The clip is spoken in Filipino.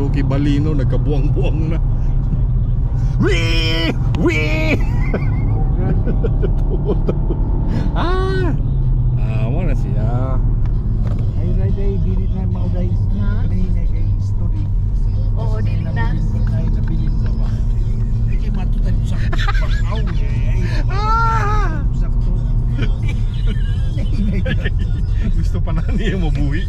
Suzuki Baleno nagkabuang-buang na. Wee! Wee! Mo na siya. Ay day dili na mao day. Kanay na kay story. Oo, dili na. Ay nabilin sa ba. Ay matutan sa pag-aw ay. Sakto. Gusto pa na niya mabuhi.